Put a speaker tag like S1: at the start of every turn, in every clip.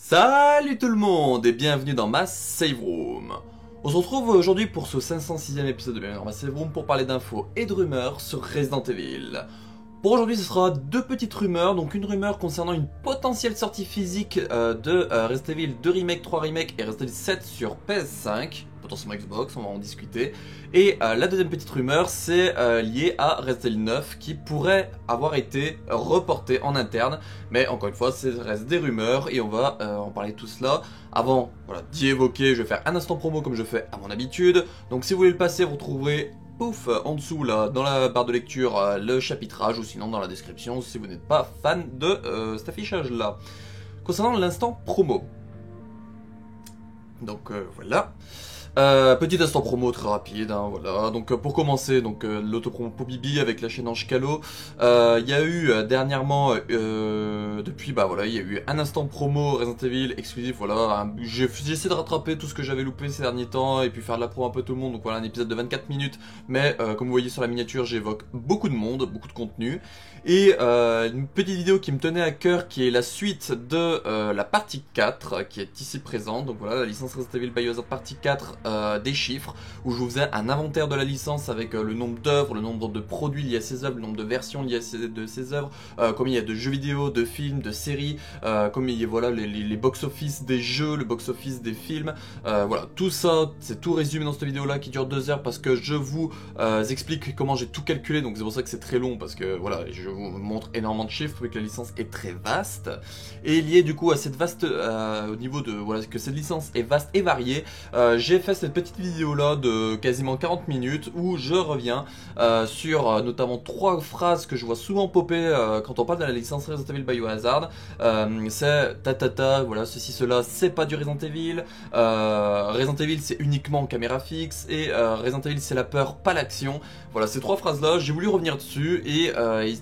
S1: Salut tout le monde et bienvenue dans ma save room. On se retrouve aujourd'hui pour ce 506e épisode de Bienvenue dans ma save room pour parler d'infos et de rumeurs sur Resident Evil. Pour aujourd'hui ce sera deux petites rumeurs, donc une rumeur concernant une potentielle sortie physique de Resident Evil 2 Remake, 3 Remake et Resident Evil 7 sur PS5, potentiellement Xbox, on va en discuter. Et la deuxième petite rumeur c'est lié à Resident Evil 9 qui pourrait avoir été reporté en interne, mais encore une fois ça reste des rumeurs et on va en parler de tout cela. Avant d'y évoquer, je vais faire un instant promo comme je fais à mon habitude, donc si vous voulez le passer vous retrouverez en dessous là, dans la barre de lecture, le chapitrage ou sinon dans la description si vous n'êtes pas fan de cet affichage là. Concernant l'instant promo. Donc voilà. Petit instant promo très rapide, hein, voilà. Donc pour commencer, donc l'autopromo pour Bibi avec la chaîne Ange Calo. Il y a eu dernièrement, depuis il y a eu un instant promo Resident Evil exclusif, voilà. J'ai essayé de rattraper tout ce que j'avais loupé ces derniers temps et puis faire de la promo un peu tout le monde. Donc voilà, un épisode de 24 minutes, mais comme vous voyez sur la miniature, j'évoque beaucoup de monde, beaucoup de contenu. Et une petite vidéo qui me tenait à cœur, qui est la suite de la partie 4, qui est ici présente. Donc voilà, la licence Resident Evil Biohazard partie 4, des chiffres, où je vous faisais un inventaire de la licence avec le nombre d'œuvres, le nombre de produits liés à ces œuvres, le nombre de versions liées à ces œuvres, combien il y a de jeux vidéo, de films, de séries, combien il y a voilà, les box-office des jeux, le box-office des films, voilà, tout ça, c'est tout résumé dans cette vidéo là qui dure 2 heures parce que je vous explique comment j'ai tout calculé, donc c'est pour ça que c'est très long parce que voilà, je vous montre énormément de chiffres, vu que la licence est très vaste, et lié du coup à cette vaste, au niveau de, voilà, que cette licence est vaste et variée, j'ai fait cette petite vidéo là de quasiment 40 minutes où je reviens sur notamment 3 phrases que je vois souvent popper quand on parle de la licence Resident Evil Biohazard. C'est ta, voilà, ceci, cela, c'est pas du Resident Evil, Resident Evil c'est uniquement caméra fixe, et Resident Evil c'est la peur, pas l'action. Voilà, ces 3 phrases là, j'ai voulu revenir dessus et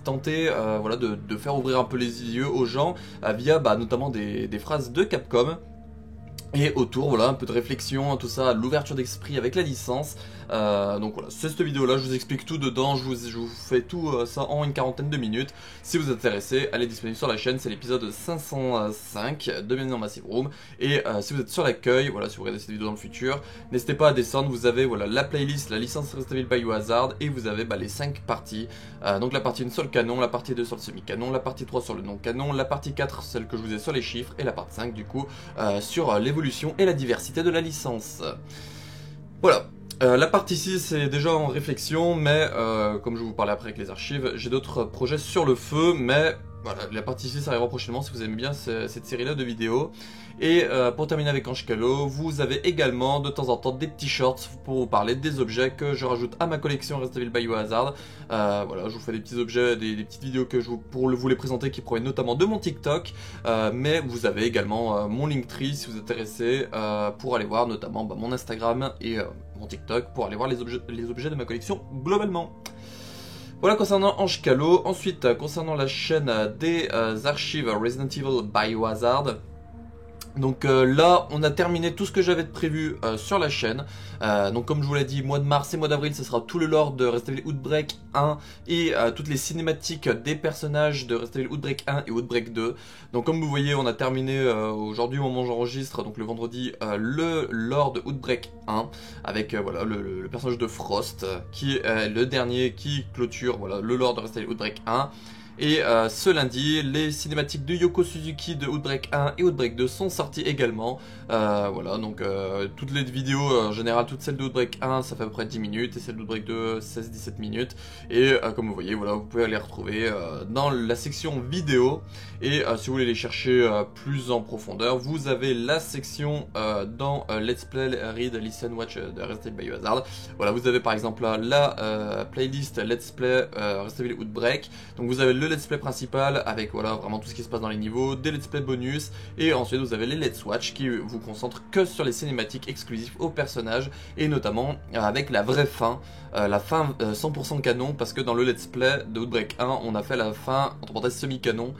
S1: tenter voilà, de faire ouvrir un peu les yeux aux gens via notamment des phrases de Capcom. Et autour, voilà, un peu de réflexion, tout ça, l'ouverture d'esprit avec la licence. Donc voilà, c'est cette vidéo là, je vous explique tout dedans, je vous fais tout ça en une quarantaine de minutes. Si vous êtes intéressé, elle est disponible sur la chaîne, c'est l'épisode 505 de Bienvenue dans ma save room. Et si vous êtes sur l'accueil, voilà, si vous regardez cette vidéo dans le futur, n'hésitez pas à descendre, vous avez voilà, la playlist, la licence Resident Evil Biohazard, et vous avez les 5 parties. Donc la partie 1 sur le canon, la partie 2 sur le semi-canon, la partie 3 sur le non-canon, la partie 4 celle que je vous ai sur les chiffres, et la partie 5 du coup sur l'évolution et la diversité de la licence. Voilà. La partie 6 c'est déjà en réflexion, mais comme je vous parlais après avec les archives, j'ai d'autres projets sur le feu, mais voilà, la partie 6 arrivera prochainement si vous aimez bien cette série-là de vidéos. Et pour terminer avec Ange Calo, vous avez également de temps en temps des petits shorts pour vous parler des objets que je rajoute à ma collection Resident Evil Biohazard. Voilà, je vous fais des petits objets, des petites vidéos que pour vous les présenter qui proviennent notamment de mon TikTok. Mais vous avez également mon Linktree si vous êtes intéressé pour aller voir notamment mon Instagram et mon TikTok pour aller voir les objets de ma collection globalement. Voilà concernant Ange Calo. Ensuite, concernant la chaîne des archives Resident Evil Biohazard. Donc là, on a terminé tout ce que j'avais prévu sur la chaîne. Donc comme je vous l'ai dit, mois de mars et mois d'avril, ce sera tout le lore de Resident Evil Outbreak 1 et toutes les cinématiques des personnages de Resident Evil Outbreak 1 et Outbreak 2. Donc comme vous voyez, on a terminé aujourd'hui au moment où j'enregistre, donc le vendredi, le lore de Outbreak 1 avec voilà, le personnage de Frost qui est le dernier qui clôture voilà, le lore de Resident Evil Outbreak 1. Et ce lundi, les cinématiques de Yoko Suzuki de Outbreak 1 et Outbreak 2 sont sorties également. Voilà, donc toutes les vidéos, en général, toutes celles de Outbreak 1, ça fait à peu près 10 minutes, et celles d'Outbreak 2, 16-17 minutes. Et comme vous voyez, voilà, vous pouvez les retrouver dans la section vidéo. Et si vous voulez les chercher plus en profondeur, vous avez la section dans Let's Play, Read, Listen, Watch de Resident Evil Biohazard. Voilà, vous avez par exemple là, la playlist Let's Play Resident Evil Outbreak. Donc vous avez le let's play principal avec voilà vraiment tout ce qui se passe dans les niveaux, des let's play bonus, et ensuite vous avez les let's watch qui vous concentrent que sur les cinématiques exclusives aux personnages, et notamment avec la vraie fin, la fin 100% canon, parce que dans le let's play de Outbreak 1 on a fait la fin entre parenthèses semi-canon,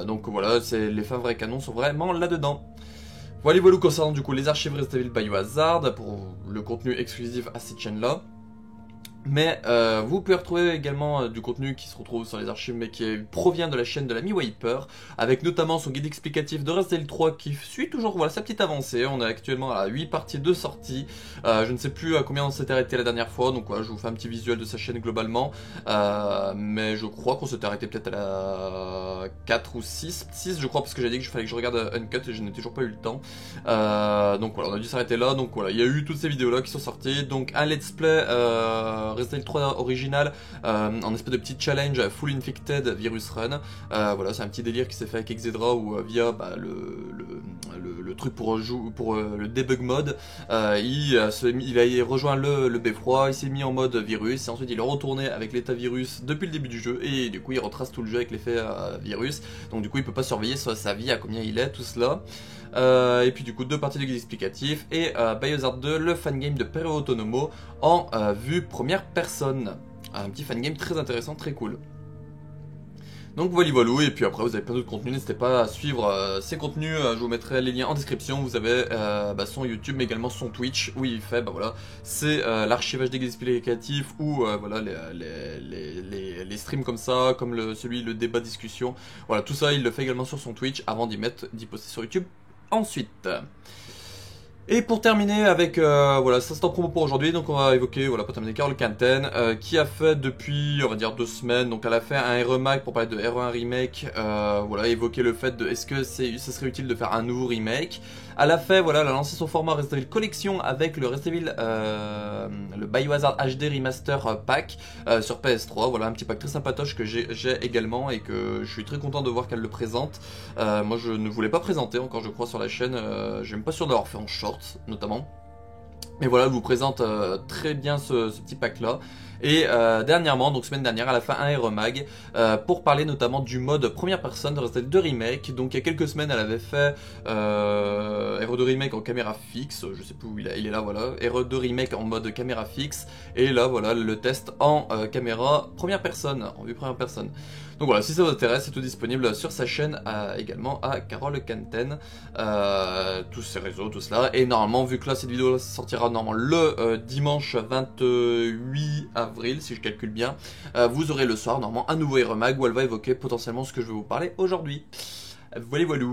S1: donc voilà, les fins vrais canons sont vraiment là-dedans. Voilà concernant du coup les archives Resident Evil Biohazard pour le contenu exclusif à cette chaîne là. Mais vous pouvez retrouver également du contenu qui se retrouve sur les archives mais qui provient de la chaîne de l'ami Wiper, avec notamment son guide explicatif de Resident Evil 3 qui suit toujours voilà, sa petite avancée. On est actuellement à 8 parties de sortie, je ne sais plus à combien on s'était arrêté la dernière fois, donc voilà, je vous fais un petit visuel de sa chaîne globalement, mais je crois qu'on s'était arrêté peut-être à la 4 ou 6 je crois, parce que j'ai dit qu'il fallait que je regarde Uncut et je n'ai toujours pas eu le temps, donc voilà, on a dû s'arrêter là. Donc voilà, il y a eu toutes ces vidéos là qui sont sorties, donc un let's play Resident Evil 3 original, en espèce de petit challenge Full Infected Virus Run. Voilà, c'est un petit délire qui s'est fait avec Exedra où via le truc pour le debug mode, il a rejoint le beffroi, il s'est mis en mode virus et ensuite il est retourné avec l'état virus depuis le début du jeu et du coup il retrace tout le jeu avec l'effet virus. Donc du coup il peut pas surveiller sa vie, à combien il est, tout cela. Et puis du coup 2 parties de guide explicatif et Biohazard 2, le fangame de Perro Autonomo en vue première personne. Un petit fangame très intéressant, très cool. Donc voilà, et puis après vous avez plein d'autres contenus, n'hésitez pas à suivre ces contenus, je vous mettrai les liens en description. Vous avez son YouTube mais également son Twitch où il fait, voilà, c'est l'archivage des guides explicatifs ou voilà, les streams comme ça, comme le débat discussion, voilà, tout ça il le fait également sur son Twitch avant d'y poster sur YouTube ensuite. Et pour terminer avec voilà, cet instant promo pour aujourd'hui, donc on va évoquer, voilà, pour terminer, Carole Quinten, qui a fait depuis, on va dire 2 semaines, donc elle a fait un remake pour parler de RE1 remake, voilà, évoquer le fait de est-ce que ce serait utile de faire un nouveau remake. Elle a fait, voilà, elle a lancé son format Resident Evil Collection avec le Resident Evil, le Biohazard HD Remaster Pack sur PS3, voilà, un petit pack très sympatoche que j'ai également et que je suis très content de voir qu'elle le présente. Moi je ne voulais pas présenter encore, je crois, sur la chaîne, je suis même pas sûr d'avoir fait en short notamment. Mais voilà, elle vous présente très bien ce petit pack là. Et dernièrement, donc semaine dernière, elle a fait un remag pour parler notamment du mode première personne de Resident Evil 2 Remake. Donc il y a quelques semaines, elle avait fait RE2 Remake en caméra fixe, je sais plus où il est là, voilà. RE2 Remake en mode caméra fixe. Et là, voilà, le test en caméra première personne, en vue première personne. Donc voilà, si ça vous intéresse, c'est tout disponible sur sa chaîne également à Carole Quinten, tous ses réseaux, tout cela. Et normalement, vu que là cette vidéo sortira normalement le dimanche 28 avril, si je calcule bien, vous aurez le soir normalement un nouveau remag où elle va évoquer potentiellement ce que je vais vous parler aujourd'hui. Voilà.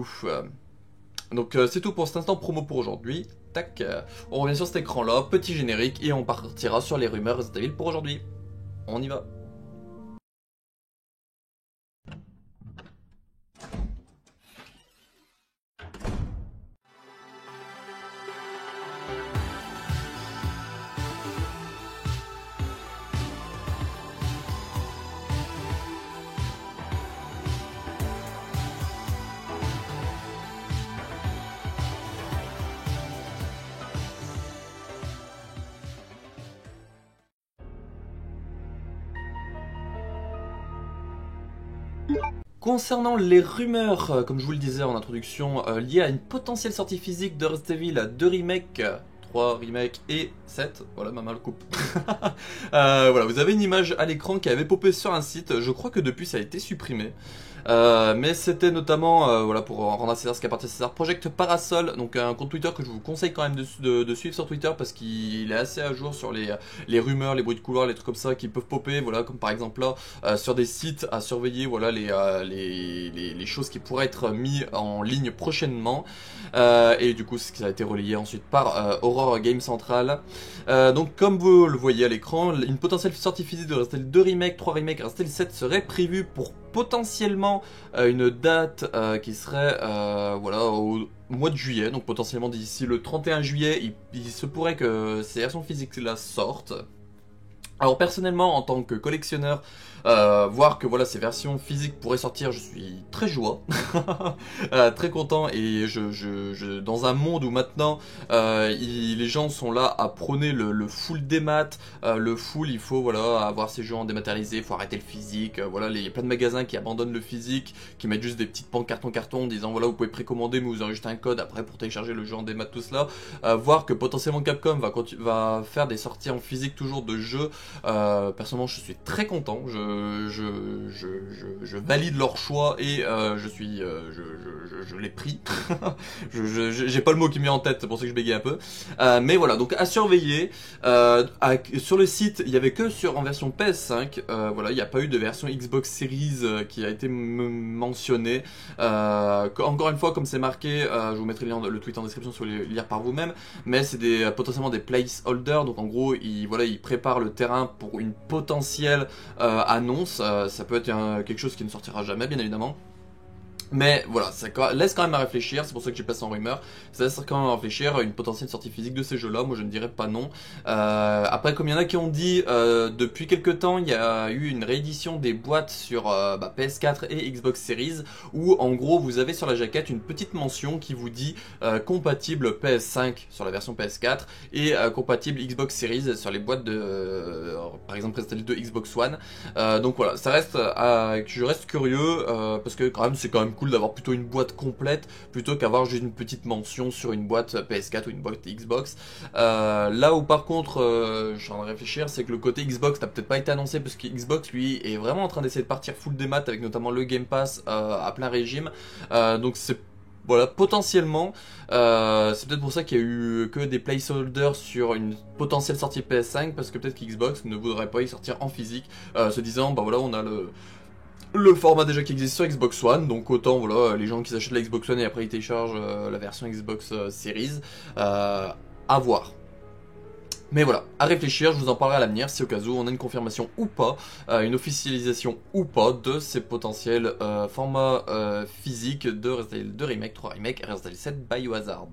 S1: Donc c'est tout pour cet instant promo pour aujourd'hui. Tac, on revient sur cet écran là, petit générique et on partira sur les rumeurs Resident Evil pour aujourd'hui. On y va. Concernant les rumeurs, comme je vous le disais en introduction, liées à une potentielle sortie physique de Resident Evil 2 Remake, 3 Remake et 7, voilà, ma main le coupe. Voilà, vous avez une image à l'écran qui avait popé sur un site, je crois que depuis ça a été supprimé. Mais c'était notamment, voilà, pour rendre à César ce qu'appartient à César, Project Parasol, donc un compte Twitter que je vous conseille quand même de suivre sur Twitter parce qu'il est assez à jour sur les rumeurs, les bruits de couloir, les trucs comme ça qui peuvent popper, voilà, comme par exemple là, sur des sites à surveiller, voilà, les choses qui pourraient être mises en ligne prochainement, et du coup ça a été relayé ensuite par Aurore Game Central. Donc comme vous le voyez à l'écran, une potentielle sortie physique de Resident Evil 2 Remake, 3 Remake, Resident Evil 7 serait prévue pour potentiellement une date qui serait voilà, au mois de juillet, donc potentiellement d'ici le 31 juillet, il se pourrait que ces versions physiques là sortent. Alors personnellement, en tant que collectionneur, voir que voilà, ces versions physiques pourraient sortir, je suis très joie, très content, et dans un monde où maintenant les gens sont là à prôner le full démat, le full, il faut voilà, avoir ces jeux en dématérialisé, il faut arrêter le physique, voilà, il y a plein de magasins qui abandonnent le physique, qui mettent juste des petites pancartes en carton disant voilà, vous pouvez précommander mais vous aurez juste un code après pour télécharger le jeu en démat, tout cela, voir que potentiellement Capcom va faire des sorties en physique toujours de jeux. Personnellement je suis très content, je valide leur choix et je l'ai pris. J'ai pas le mot qui me vient en tête, c'est pour ça que je bégaye un peu. Mais voilà, donc à surveiller. Sur le site, il y avait que en version PS5. Voilà, il n'y a pas eu de version Xbox Series qui a été mentionnée. Encore une fois, comme c'est marqué, je vous mettrai le tweet en description si vous voulez le lire par vous-même. Mais c'est potentiellement des placeholders. Donc en gros, ils préparent le terrain pour une potentielle annonce. Ça peut être quelque chose qui ne sortira jamais, bien évidemment. Mais voilà, ça laisse quand même à réfléchir, c'est pour ça que j'ai passé en rumeur. Ça laisse quand même à réfléchir à une potentielle sortie physique de ces jeux-là, moi je ne dirais pas non. Après, comme il y en a qui ont dit, depuis quelques temps, il y a eu une réédition des boîtes sur PS4 et Xbox Series, où en gros vous avez sur la jaquette une petite mention qui vous dit compatible PS5 sur la version PS4 et compatible Xbox Series sur les boîtes de, par exemple Resident Evil 2 Xbox One. Donc voilà, ça reste, je reste curieux parce que c'est quand même cool d'avoir plutôt une boîte complète plutôt qu'avoir juste une petite mention sur une boîte PS4 ou une boîte Xbox. Là où par contre je suis en train de réfléchir, c'est que le côté Xbox n'a peut-être pas été annoncé parce que Xbox lui est vraiment en train d'essayer de partir full des maths avec notamment le Game Pass à plein régime. Donc c'est voilà, potentiellement, c'est peut-être pour ça qu'il y a eu que des placeholders sur une potentielle sortie PS5 parce que peut-être qu'Xbox ne voudrait pas y sortir en physique, se disant bah voilà on a le format déjà qui existe sur Xbox One, donc autant voilà les gens qui s'achètent la Xbox One et après ils téléchargent la version Xbox Series, à voir. Mais voilà, à réfléchir, je vous en parlerai à l'avenir si au cas où on a une confirmation ou pas, une officialisation ou pas de ces potentiels formats physiques de Resident Evil 2 Remake, 3 Remake et Resident Evil 7 Biohazard.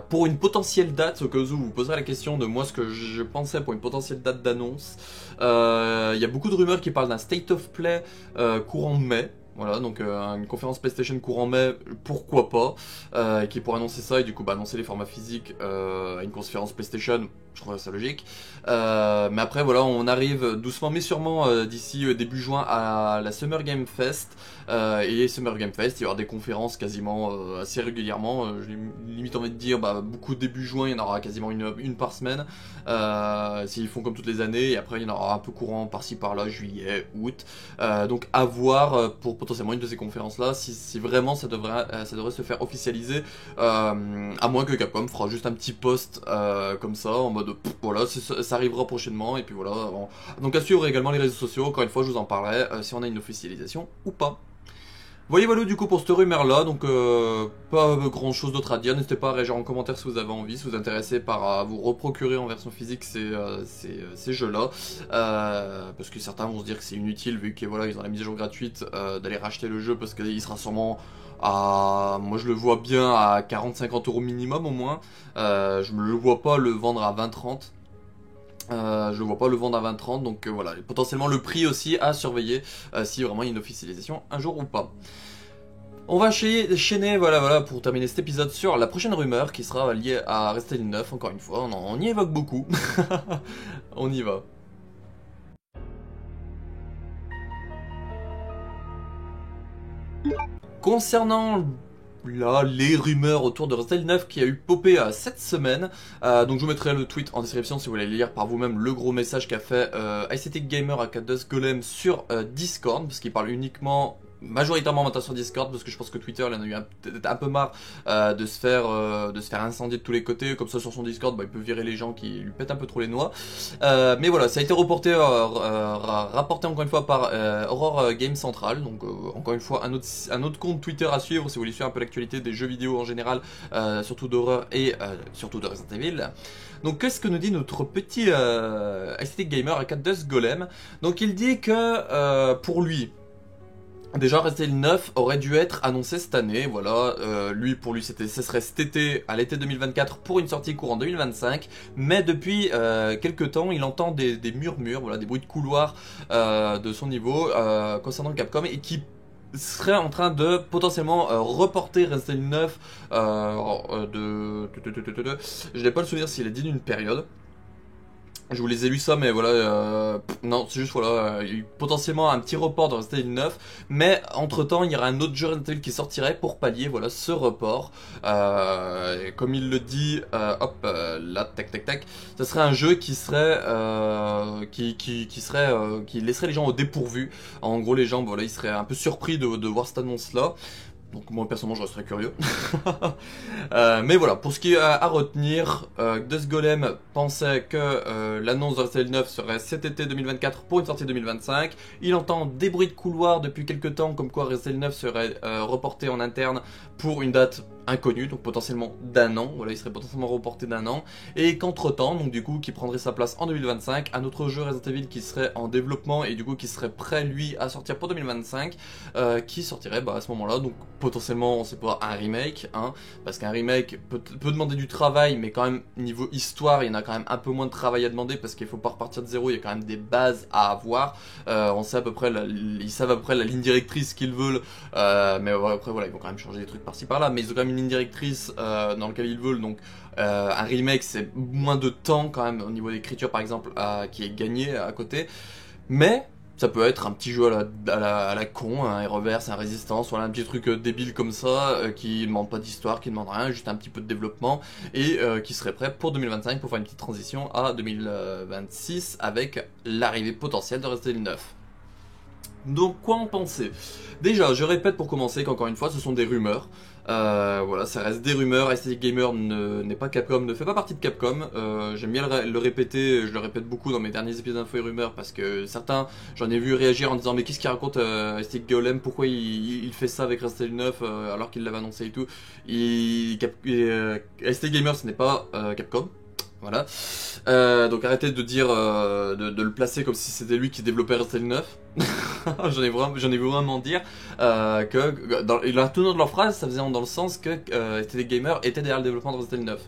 S1: Pour une potentielle date, au cas où vous vous poserez la question de moi ce que je pensais pour une potentielle date d'annonce, il y a beaucoup de rumeurs qui parlent d'un State of Play courant mai. Voilà, donc une conférence PlayStation courant mai, pourquoi pas, qui pourrait annoncer ça et du coup annoncer les formats physiques à une conférence PlayStation, je trouve ça logique. Mais après voilà, on arrive doucement mais sûrement d'ici début juin à la Summer Game Fest. Et Summer Game Fest, il y aura des conférences quasiment assez régulièrement. J'ai limite envie de dire, beaucoup début juin, il y en aura quasiment une par semaine. S'ils font comme toutes les années, et après il y en aura un peu courant par-ci par-là, juillet, août. Donc à voir pour potentiellement une de ces conférences-là, si vraiment ça devrait se faire officialiser, à moins que Capcom fera juste un petit post comme ça, en mode voilà, ça arrivera prochainement, et puis voilà. Donc à suivre également les réseaux sociaux, encore une fois je vous en parlerai si on a une officialisation ou pas. Voilà du coup pour cette rumeur là, donc pas grand chose d'autre à dire, n'hésitez pas à réagir en commentaire si vous avez envie, si vous êtes intéressé par vous reprocurer en version physique ces jeux là, parce que certains vont se dire que c'est inutile vu qu'ils voilà, ils ont la mise à jour gratuite d'aller racheter le jeu parce qu'il sera sûrement moi je le vois bien à 40-50 € minimum au moins, je ne le vois pas le vendre à 20-30. Je le vois pas le vendre à 20-30, donc voilà, potentiellement le prix aussi à surveiller si vraiment il y a une officialisation un jour ou pas. On va chaîner, voilà, pour terminer cet épisode sur la prochaine rumeur qui sera liée à Resident Evil 9, encore une fois, on y évoque beaucoup. On y va. Concernant là, les rumeurs autour de Resident Evil 9 qui a eu popé cette semaine. Donc je vous mettrai le tweet en description si vous voulez lire par vous-même le gros message qu'a fait Aesthetic Gamer à Dust Golem sur Discord, parce qu'il parle uniquement majoritairement maintenant sur Discord parce que je pense que Twitter il en a eu peut-être un peu marre de se faire incendier de tous les côtés, comme ça sur son Discord il peut virer les gens qui lui pètent un peu trop les noix. Mais voilà, ça a été rapporté encore une fois par Aurore Game Central, donc encore une fois un autre compte Twitter à suivre si vous voulez suivre un peu l'actualité des jeux vidéo en général, surtout d'horreur et surtout de Resident Evil. Donc qu'est-ce que nous dit notre petit Aesthetic Gamer à Dust Golem? Donc il dit que pour lui déjà Resident Evil 9 aurait dû être annoncé cette année, voilà, pour lui ce serait cet été, à l'été 2024 pour une sortie courant 2025, mais depuis quelques temps il entend des murmures, voilà, des bruits de couloir de son niveau concernant Capcom et qui serait en train de potentiellement reporter Resident Evil 9 je n'ai pas le souvenir s'il est dit d'une période. Je vous les ai lu ça, mais voilà, non, c'est juste, voilà, il y a eu potentiellement un petit report de Resident Evil 9, mais entre-temps, il y aura un autre jeu Resident Evil qui sortirait pour pallier, voilà, ce report. Et comme il le dit, hop, là, tac, tac, tac, ce serait un jeu qui serait, qui laisserait les gens au dépourvu. En gros, les gens, voilà, ils seraient un peu surpris de voir cette annonce-là. Donc moi personnellement je resterais curieux. Mais voilà, pour ce qui est à retenir, Dust Golem pensait que l'annonce de Resident Evil 9 serait cet été 2024 pour une sortie 2025. Il entend des bruits de couloir depuis quelques temps comme quoi Resident Evil 9 serait reporté en interne pour une date inconnue, donc potentiellement d'un an. Voilà, il serait potentiellement reporté d'un an. Et qu'entre temps, donc du coup qui prendrait sa place en 2025, un autre jeu Resident Evil qui serait en développement et du coup qui serait prêt lui à sortir pour 2025, qui sortirait à ce moment-là. Donc potentiellement on sait pas un remake, hein, parce qu'un remake peut demander du travail, mais quand même niveau histoire il y en a quand même un peu moins de travail à demander parce qu'il faut pas repartir de zéro, il y a quand même des bases à avoir. On sait à peu près, ils savent à peu près la ligne directrice qu'ils veulent, mais après voilà, ils vont quand même changer des trucs par-ci par-là, mais ils ont quand même une ligne directrice dans laquelle ils veulent, donc un remake c'est moins de temps quand même au niveau d'écriture par exemple qui est gagné à côté, mais ça peut être un petit jeu à la con, un Reverse, un Résistance, voilà un petit truc débile comme ça, qui ne demande pas d'histoire, qui ne demande rien, juste un petit peu de développement, et qui serait prêt pour 2025 pour faire une petite transition à 2026 avec l'arrivée potentielle de Resident Evil 9. Donc quoi en penser? Déjà, je répète pour commencer qu'encore une fois, ce sont des rumeurs. Voilà, ça reste des rumeurs. Aesthetic Gamer n'est pas Capcom, ne fait pas partie de Capcom. J'aime bien le répéter, je le répète beaucoup dans mes derniers épisodes d'infos et rumeurs parce que certains, j'en ai vu réagir en disant mais qu'est-ce qu'il raconte Aesthetic Golem, pourquoi il fait ça avec Resident Evil 9 alors qu'il l'avait annoncé et tout. Aesthetic Gamer ce n'est pas Capcom. Voilà. Donc arrêtez de dire, de le placer comme si c'était lui qui développait Resident Evil 9. J'en ai vu vraiment dire que dans la teneur de leur phrase, ça faisait dans le sens que Aesthetic Gamer était derrière le développement de Resident Evil 9.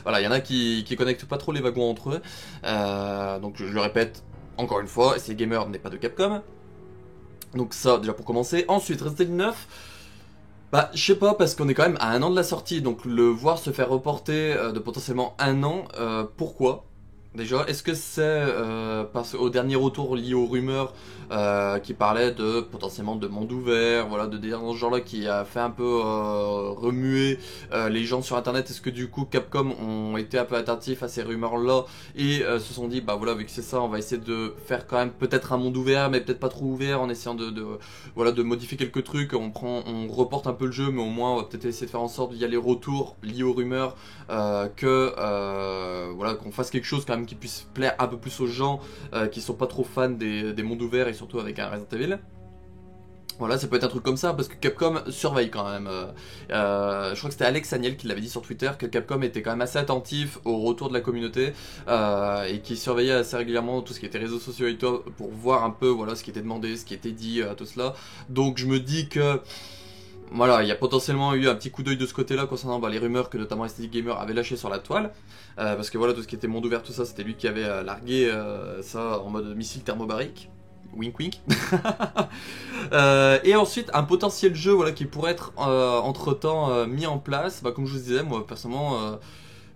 S1: Voilà, il y en a qui connectent pas trop les wagons entre eux. Donc je le répète encore une fois, Aesthetic Gamer n'est pas de Capcom. Donc ça déjà pour commencer. Ensuite Resident Evil 9. Bah, je sais pas, parce qu'on est quand même à un an de la sortie, donc le voir se faire reporter de potentiellement un an, pourquoi? Déjà, est-ce que c'est parce au dernier retour lié aux rumeurs qui parlaient de potentiellement de monde ouvert, voilà, de délire dans ce genre-là qui a fait un peu remuer les gens sur internet? Est-ce que du coup Capcom ont été un peu attentifs à ces rumeurs-là et se sont dit bah voilà, vu que c'est ça, on va essayer de faire quand même peut-être un monde ouvert, mais peut-être pas trop ouvert, en essayant voilà, de modifier quelques trucs, on reporte un peu le jeu, mais au moins on va peut-être essayer de faire en sorte via les retours liés aux rumeurs voilà, qu'on fasse quelque chose quand même qui puisse plaire un peu plus aux gens qui sont pas trop fans des mondes ouverts et surtout avec un Resident Evil. Voilà, ça peut être un truc comme ça parce que Capcom surveille quand même. Je crois que c'était Alex Aniel qui l'avait dit sur Twitter que Capcom était quand même assez attentif au retour de la communauté et qui surveillait assez régulièrement tout ce qui était réseaux sociaux et tout pour voir un peu voilà ce qui était demandé, ce qui était dit, tout cela. Donc je me dis que voilà, il y a potentiellement eu un petit coup d'œil de ce côté-là concernant les rumeurs que notamment Aesthetic Gamer avait lâché sur la toile. Parce que voilà, tout ce qui était monde ouvert, tout ça, c'était lui qui avait largué ça en mode missile thermobarique. Wink wink. Et ensuite, un potentiel jeu voilà, qui pourrait être entre-temps mis en place. Bah, comme je vous disais, moi personnellement,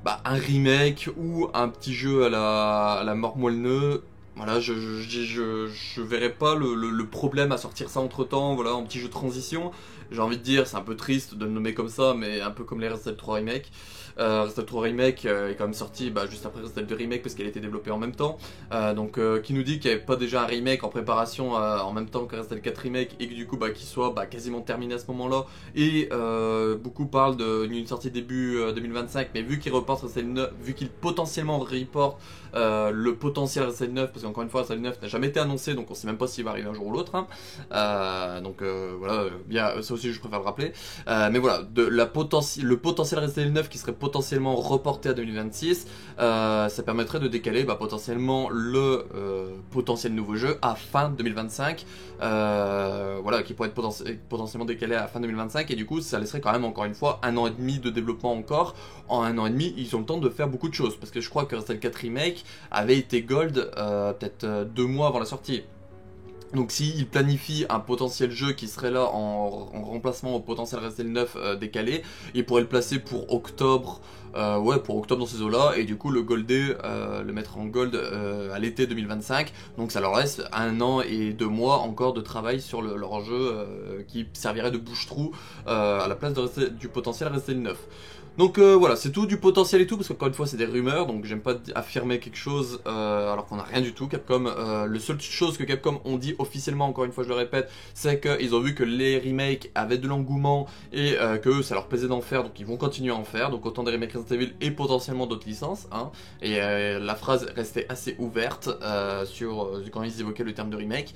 S1: un remake ou un petit jeu à la mort moelleux. Voilà, je verrais pas le problème à sortir ça entre temps, voilà, en petit jeu de transition. J'ai envie de dire, c'est un peu triste de le nommer comme ça, mais un peu comme les Resident Evil 3 Remake. Resident Evil 3 Remake est quand même sorti juste après Resident Evil 2 Remake parce qu'elle a été développée en même temps. Donc qui nous dit qu'il n'y avait pas déjà un remake en préparation en même temps que Resident Evil 4 Remake et que du coup qu'il soit quasiment terminé à ce moment-là. Et beaucoup parlent d'une sortie début 2025, mais vu qu'il reporte Resident Evil 9, vu qu'il potentiellement reporte le potentiel Resident Evil 9, parce qu'encore une fois Resident Evil 9 n'a jamais été annoncé, donc on sait même pas s'il va arriver un jour ou l'autre. Hein. Donc voilà, bien, ça aussi je préfère le rappeler. Mais voilà, le potentiel Resident Evil 9 qui serait potentiellement reporté à 2026, ça permettrait de décaler potentiellement le potentiel nouveau jeu à fin 2025. Voilà, qui pourrait être potentiellement décalé à fin 2025, et du coup ça laisserait quand même encore une fois un an et demi de développement encore. En un an et demi, ils ont le temps de faire beaucoup de choses, parce que je crois que Resident Evil 4 Remake avait été gold peut-être 2 mois avant la sortie. Donc s'il planifie un potentiel jeu qui serait là en remplacement au potentiel Resident Evil 9 décalé, il pourrait le placer pour octobre, ouais pour octobre dans ces eaux-là, et du coup le golder, le mettre en gold à l'été 2025, donc ça leur laisse 1 an et 2 mois encore de travail sur leur jeu qui servirait de bouche-trou à la place du potentiel Resident Evil 9. Donc voilà, c'est tout du potentiel et tout, parce qu'encore une fois c'est des rumeurs, donc j'aime pas affirmer quelque chose alors qu'on a rien du tout. Capcom, la seule chose que Capcom ont dit officiellement, encore une fois je le répète, c'est qu'ils ont vu que les remakes avaient de l'engouement et que ça leur plaisait d'en faire, donc ils vont continuer à en faire, donc autant des remakes Resident Evil et potentiellement d'autres licences, hein. Et la phrase restait assez ouverte quand ils évoquaient le terme de remake,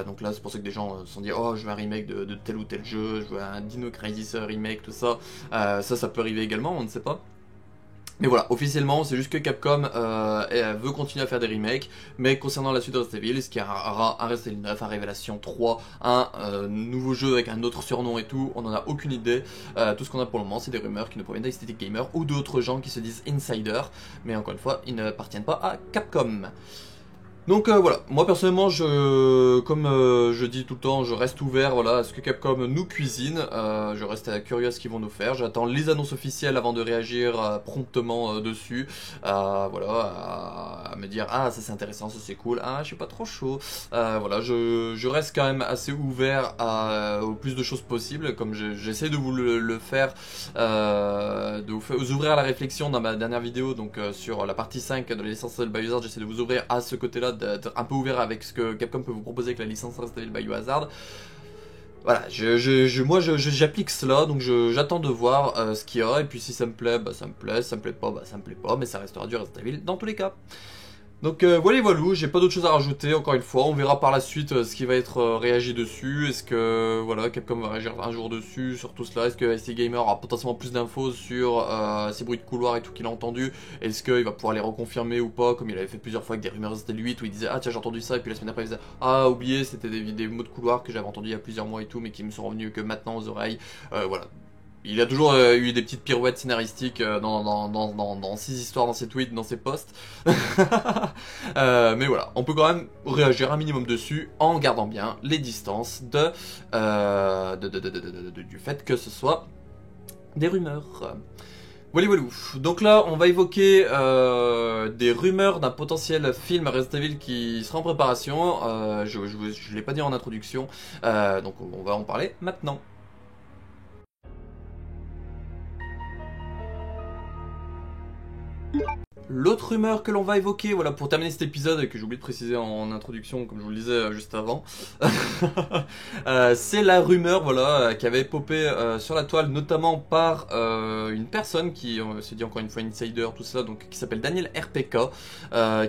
S1: donc là c'est pour ça que des gens se sont dit oh je veux un remake de tel ou tel jeu, je veux un Dino Crisis remake, tout ça, ça peut arriver également, on ne sait pas. Mais voilà, officiellement, c'est juste que Capcom veut continuer à faire des remakes, mais concernant la suite de Resident Evil, est-ce qu'il y aura un Resident Evil 9, un Révélation 3, un nouveau jeu avec un autre surnom et tout, on n'en a aucune idée. Tout ce qu'on a pour le moment, c'est des rumeurs qui nous proviennent d'Aesthetic Gamer ou d'autres gens qui se disent insiders, mais encore une fois, ils ne appartiennent pas à Capcom. Donc voilà, moi personnellement, comme je dis tout le temps, je reste ouvert voilà, à ce que Capcom nous cuisine, je reste curieux à ce qu'ils vont nous faire, j'attends les annonces officielles avant de réagir promptement dessus, voilà, à me dire ah ça c'est intéressant, ça c'est cool, ah je suis pas trop chaud, voilà, je reste quand même assez ouvert au plus de choses possibles, comme j'essaie de vous le faire, de vous ouvrir à la réflexion dans ma dernière vidéo, donc sur la partie 5 de la licence Resident Evil Biohazard, j'essaie de vous ouvrir à ce côté-là, d'être un peu ouvert avec ce que Capcom peut vous proposer avec la licence Resident Evil Biohazard. Voilà, moi j'applique cela, donc j'attends de voir ce qu'il y a, et puis si ça me plaît, bah ça me plaît, si ça me plaît pas, bah ça me plaît pas, mais ça restera du Resident Evil dans tous les cas. Donc voilà, j'ai pas d'autre chose à rajouter, encore une fois, on verra par la suite ce qui va être réagi dessus, est-ce que voilà, Capcom va réagir un jour dessus, sur tout cela, est-ce que SC Gamer aura potentiellement plus d'infos sur ces bruits de couloir et tout qu'il a entendu, est-ce qu'il va pouvoir les reconfirmer ou pas, comme il avait fait plusieurs fois avec des rumeurs Resident Evil 8 où il disait ah tiens j'ai entendu ça, et puis la semaine après il disait ah oublié c'était des mots de couloir que j'avais entendu il y a plusieurs mois et tout, mais qui me sont revenus que maintenant aux oreilles, voilà. Il a toujours eu des petites pirouettes scénaristiques dans ses histoires, dans ses tweets, dans ses posts. Mais voilà, on peut quand même réagir un minimum dessus en gardant bien les distances du fait que ce soit des rumeurs. Voilà. Donc là, on va évoquer des rumeurs d'un potentiel film Resident Evil qui sera en préparation. Je ne l'ai pas dit en introduction, donc on va en parler maintenant. L'autre rumeur que l'on va évoquer, voilà, pour terminer cet épisode, et que j'ai oublié de préciser en introduction, comme je vous le disais juste avant, c'est la rumeur, voilà, qui avait popé sur la toile, notamment par une personne qui se dit encore une fois insider, tout ça, donc qui s'appelle Daniel RPK,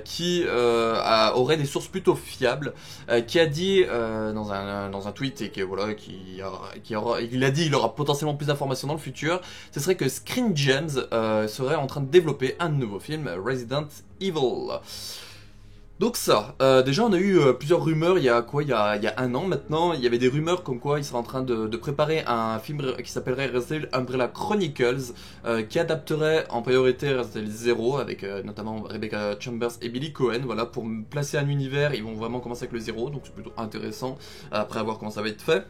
S1: qui aurait des sources plutôt fiables, qui a dit dans un tweet, et que voilà, il a dit il aura potentiellement plus d'informations dans le futur, ce serait que Screen Gems serait en train de développer un nouveau film, Resident Evil. Donc ça, déjà on a eu plusieurs rumeurs il y a 1 an maintenant, il y avait des rumeurs comme quoi il serait en train de préparer un film qui s'appellerait Resident Evil Umbrella Chronicles, qui adapterait en priorité Resident Evil 0 avec notamment Rebecca Chambers et Billy Cohen, voilà, pour placer un univers, ils vont vraiment commencer avec le 0, donc c'est plutôt intéressant après voir comment ça va être fait.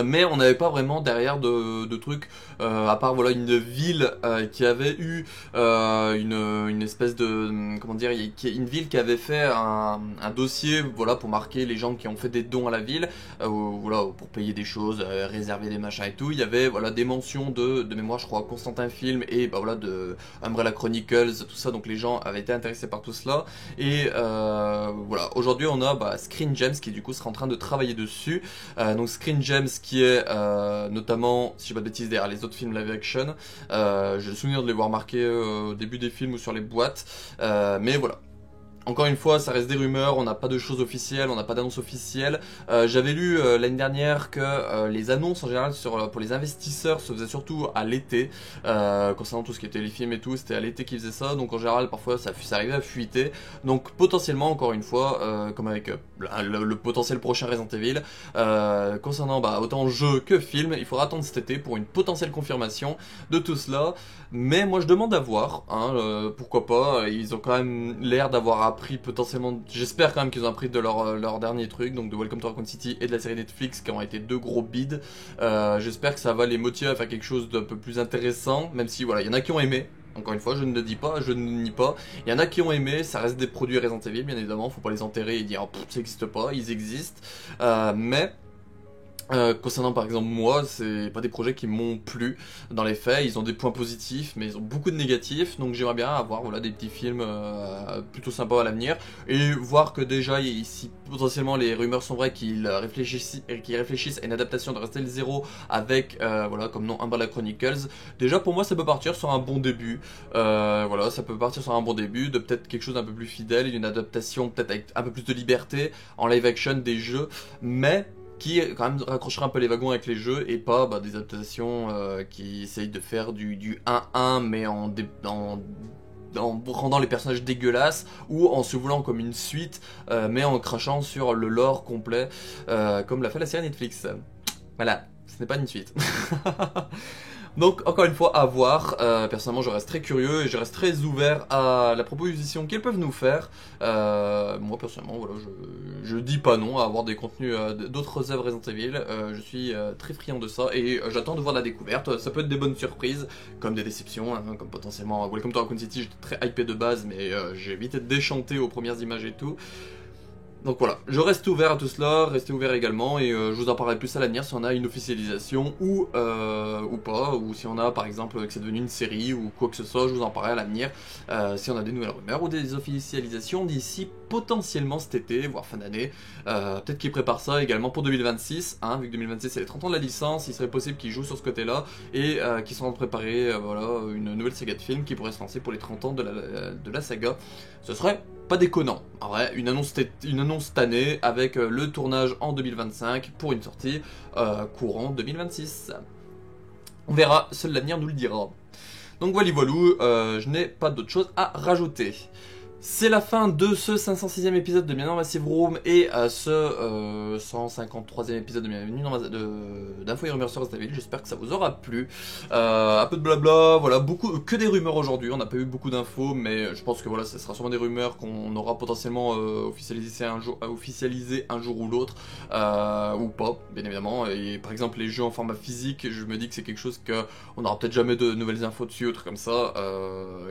S1: Mais on n'avait pas vraiment derrière de trucs, à part voilà une ville qui avait eu une espèce de, comment dire, une ville qui avait fait un dossier, voilà, pour marquer les gens qui ont fait des dons à la ville, voilà, pour payer des choses, réserver des machins et tout. Il y avait voilà des mentions de mémoire, je crois, Constantin Film et bah voilà de Umbrella Chronicles, tout ça. Donc les gens avaient été intéressés par tout cela. Et voilà, aujourd'hui on a Screen Gems qui du coup sera en train de travailler dessus. Donc Screen Gems qui est notamment, si je dis pas de bêtises, derrière les autres films live action. J'ai le souvenir de les voir marqués au début des films ou sur les boîtes, mais voilà. Encore une fois, ça reste des rumeurs, on n'a pas de choses officielles, on n'a pas d'annonce officielle. J'avais lu l'année dernière que les annonces en général pour les investisseurs se faisaient surtout à l'été, concernant tout ce qui était les films et tout, c'était à l'été qu'ils faisaient ça, donc en général parfois ça arrivait à fuiter. Donc potentiellement, encore une fois, comme avec le potentiel prochain Resident Evil, concernant autant jeu que film, il faudra attendre cet été pour une potentielle confirmation de tout cela. Mais moi je demande à voir, hein, pourquoi pas, ils ont quand même l'air d'avoir appris potentiellement, j'espère quand même qu'ils ont appris de leur dernier truc, donc de Welcome to Raccoon City et de la série Netflix qui ont été deux gros bids. J'espère que ça va les motiver à faire quelque chose d'un peu plus intéressant, même si voilà, il y en a qui ont aimé. Encore une fois, je ne le dis pas, je ne le nie pas. Il y en a qui ont aimé, ça reste des produits Resident Evil, bien évidemment, faut pas les enterrer et dire oh, ça n'existe pas, ils existent. Mais concernant par exemple moi, c'est pas des projets qui m'ont plu dans les faits, ils ont des points positifs mais ils ont beaucoup de négatifs, donc j'aimerais bien avoir voilà, des petits films plutôt sympas à l'avenir et voir que déjà si potentiellement les rumeurs sont vraies qu'ils réfléchissent à une adaptation de Resident Evil 0 avec voilà, comme nom Umbrella Chronicles, déjà pour moi ça peut partir sur un bon début, voilà, ça peut partir sur un bon début de peut-être quelque chose d'un peu plus fidèle, une adaptation peut-être avec un peu plus de liberté en live action des jeux, mais qui quand même raccrochera un peu les wagons avec les jeux et pas des adaptations qui essayent de faire du 1-1 mais en rendant les personnages dégueulasses ou en se voulant comme une suite mais en crachant sur le lore complet comme l'a fait la série Netflix. Voilà, ce n'est pas une suite. Donc encore une fois à voir, personnellement je reste très curieux et je reste très ouvert à la proposition qu'ils peuvent nous faire. Moi personnellement voilà, je dis pas non à avoir des contenus d'autres œuvres Resident Evil, je suis très friand de ça et j'attends de voir la découverte. Ça peut être des bonnes surprises, comme des déceptions, hein, comme potentiellement Welcome to Raccoon City, j'étais très hypé de base mais j'ai vite été déchanté aux premières images et tout. Donc voilà, je reste ouvert à tout cela, restez ouvert également et je vous en parlerai plus à l'avenir si on a une officialisation ou pas, ou si on a par exemple que c'est devenu une série ou quoi que ce soit, je vous en parlerai à l'avenir si on a des nouvelles rumeurs ou des officialisations d'ici potentiellement cet été, voire fin d'année. Peut-être qu'ils préparent ça également pour 2026, hein, vu que 2026 c'est les 30 ans de la licence, il serait possible qu'ils jouent sur ce côté-là et qu'ils sont en train de préparer voilà, une nouvelle saga de films qui pourrait se lancer pour les 30 ans de la saga. Ce serait pas déconnant. En vrai, une annonce cette année avec le tournage en 2025 pour une sortie courant 2026. On verra, seul l'avenir nous le dira. Donc voilà, je n'ai pas d'autre chose à rajouter. C'est la fin de ce 506e épisode de Bienvenue dans Massive Room et ce 153e épisode de Bienvenue d'Info et Rumeurs sur Resident Evil. J'espère que ça vous aura plu. Un peu de blabla, voilà, que des rumeurs aujourd'hui. On n'a pas eu beaucoup d'infos, mais je pense que voilà, ce sera sûrement des rumeurs qu'on aura potentiellement officialisé un jour ou l'autre, ou pas, bien évidemment. Et par exemple, les jeux en format physique, je me dis que c'est quelque chose qu'on n'aura peut-être jamais de nouvelles infos dessus, ou trucs comme ça,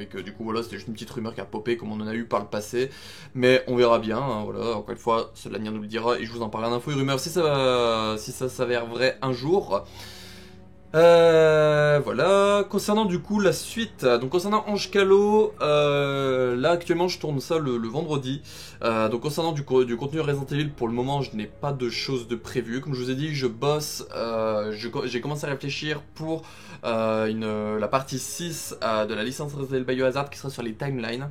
S1: et que du coup, voilà, c'était juste une petite rumeur qui a popé comme on en a eu par le passé, mais on verra bien, hein, voilà, encore une fois, seul l'avenir nous le dira, et je vous en parlerai d'infos et rumeurs si ça s'avère vrai un jour. Voilà, concernant du coup la suite, donc concernant Ange Calo, là actuellement je tourne ça le vendredi, donc concernant du contenu Resident Evil, pour le moment je n'ai pas de choses de prévues, comme je vous ai dit je bosse, j'ai commencé à réfléchir pour la partie 6 de la licence Resident Evil Biohazard qui sera sur les timelines.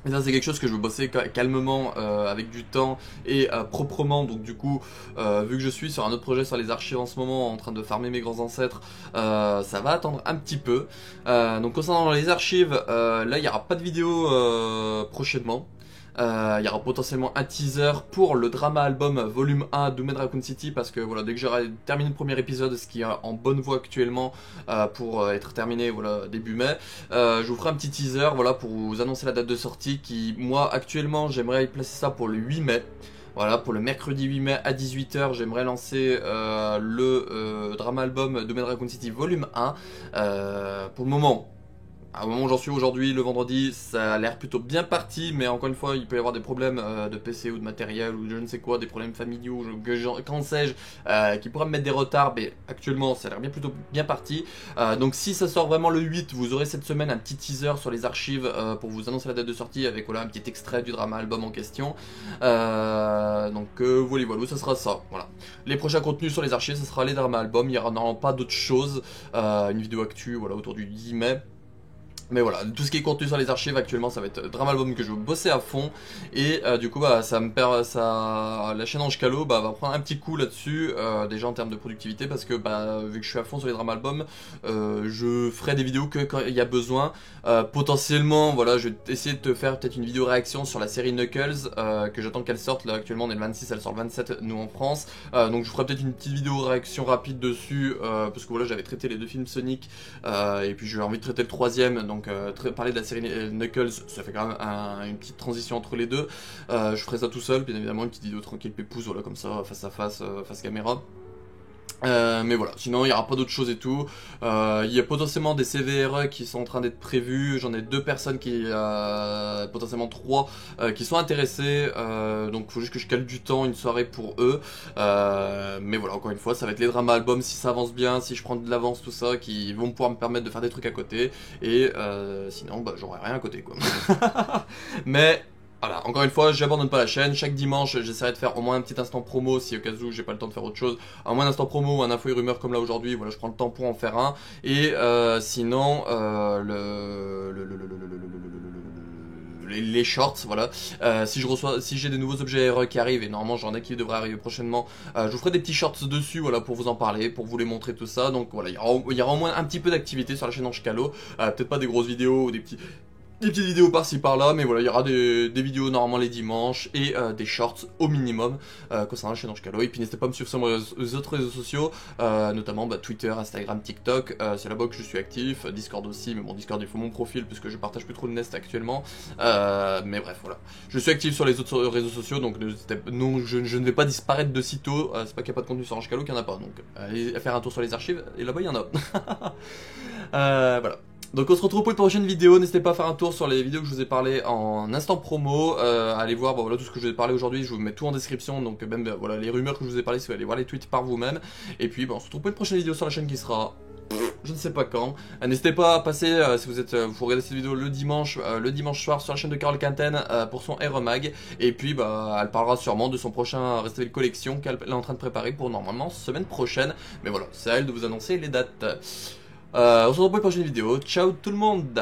S1: Et ça c'est quelque chose que je veux bosser calmement, avec du temps et proprement, donc du coup, vu que je suis sur un autre projet sur les archives en ce moment, en train de farmer mes grands ancêtres, ça va attendre un petit peu. Donc concernant les archives, là il n'y aura pas de vidéo prochainement. Il y aura potentiellement un teaser pour le drama album volume 1 Doom and Raccoon City, parce que voilà, dès que j'aurai terminé le premier épisode, ce qui est en bonne voie actuellement pour être terminé voilà, début mai, je vous ferai un petit teaser voilà, pour vous annoncer la date de sortie qui, moi actuellement, j'aimerais placer ça pour le 8 mai. Voilà, pour le mercredi 8 mai à 18 h, j'aimerais lancer le drama album Doom and Raccoon City volume 1. Pour le moment, au moment où j'en suis aujourd'hui, le vendredi, ça a l'air plutôt bien parti, mais encore une fois, il peut y avoir des problèmes de PC ou de matériel ou de je ne sais quoi, des problèmes familiaux, qu'en sais-je, qui pourraient me mettre des retards, mais actuellement, ça a l'air plutôt bien parti. Donc si ça sort vraiment le 8, vous aurez cette semaine un petit teaser sur les archives pour vous annoncer la date de sortie avec voilà, un petit extrait du drama album en question. Donc voilà, ça sera ça. Voilà. Les prochains contenus sur les archives, ce sera les drama albums, il n'y aura normalement pas d'autres choses. Une vidéo actu voilà, autour du 10 mai. Mais voilà, tout ce qui est contenu sur les archives actuellement, ça va être Drama Album que je vais bosser à fond. Et du coup, la chaîne Ange Calo va prendre un petit coup là-dessus, déjà en termes de productivité, parce que vu que je suis à fond sur les Drama Albums, je ferai des vidéos que quand il y a besoin. Potentiellement, voilà, je vais essayer de te faire peut-être une vidéo réaction sur la série Knuckles, que j'attends qu'elle sorte. Là, actuellement, on est le 26, elle sort le 27, nous en France. Donc je ferai peut-être une petite vidéo réaction rapide dessus, parce que voilà, j'avais traité les deux films Sonic, et puis j'ai envie de traiter le troisième, donc donc parler de la série Knuckles, ça fait quand même une petite transition entre les deux. Je ferai ça tout seul, bien évidemment, une petite vidéo tranquille pépouze, voilà, comme ça, face à face, face caméra. Mais voilà, sinon il n'y aura pas d'autres choses et tout. Il y a potentiellement des CVRE qui sont en train d'être prévus. J'en ai 2 personnes qui, potentiellement 3, qui sont intéressées. Donc il faut juste que je cale du temps, une soirée pour eux. Mais voilà, encore une fois, ça va être les dramas albums si ça avance bien, si je prends de l'avance, tout ça, qui vont pouvoir me permettre de faire des trucs à côté. Et sinon, bah j'aurai rien à côté quoi. Mais voilà, encore une fois, j'abandonne pas la chaîne. Chaque dimanche, j'essaierai de faire au moins un petit instant promo si au cas où j'ai pas le temps de faire autre chose. Au moins un instant promo ou un info et rumeur comme là aujourd'hui. Voilà, je prends le temps pour en faire un. Et sinon, les shorts, voilà. Si j'ai des nouveaux objets RE qui arrivent, et normalement j'en ai qui devraient arriver prochainement, je vous ferai des petits shorts dessus, voilà, pour vous en parler, pour vous les montrer tout ça. Donc voilà, il y aura au moins un petit peu d'activité sur la chaîne Ange Calo. Peut-être pas des grosses vidéos ou des petites vidéos par-ci par-là, mais voilà, il y aura des vidéos normalement les dimanches et des shorts au minimum concernant la chaîne Ange Calo. Et puis n'hésitez pas à me suivre sur mes autres réseaux sociaux, notamment Twitter, Instagram, TikTok, c'est là-bas que je suis actif, Discord aussi, mais bon, Discord il faut mon profil puisque je partage plus trop de Nest actuellement. Mais bref, voilà. Je suis actif sur les autres réseaux sociaux, donc non, je ne vais pas disparaître de sitôt, c'est pas qu'il n'y a pas de contenu sur Ange Calo qu'il n'y en a pas, donc allez faire un tour sur les archives, et là-bas il y en a. Voilà. Donc on se retrouve pour une prochaine vidéo, n'hésitez pas à faire un tour sur les vidéos que je vous ai parlé en instant promo, allez voir voilà, tout ce que je vous ai parlé aujourd'hui, je vous mets tout en description, donc même voilà, les rumeurs que je vous ai parlé, si vous allez voir les tweets par vous-même, et puis on se retrouve pour une prochaine vidéo sur la chaîne qui sera... je ne sais pas quand. N'hésitez pas à passer, si vous regardez cette vidéo le dimanche soir sur la chaîne de Carole Quinten pour son Mag. Et puis elle parlera sûrement de son prochain Resident Evil Collection qu'elle est en train de préparer pour normalement semaine prochaine. Mais voilà, c'est à elle de vous annoncer les dates. On se retrouve pour une prochaine vidéo. Ciao tout le monde!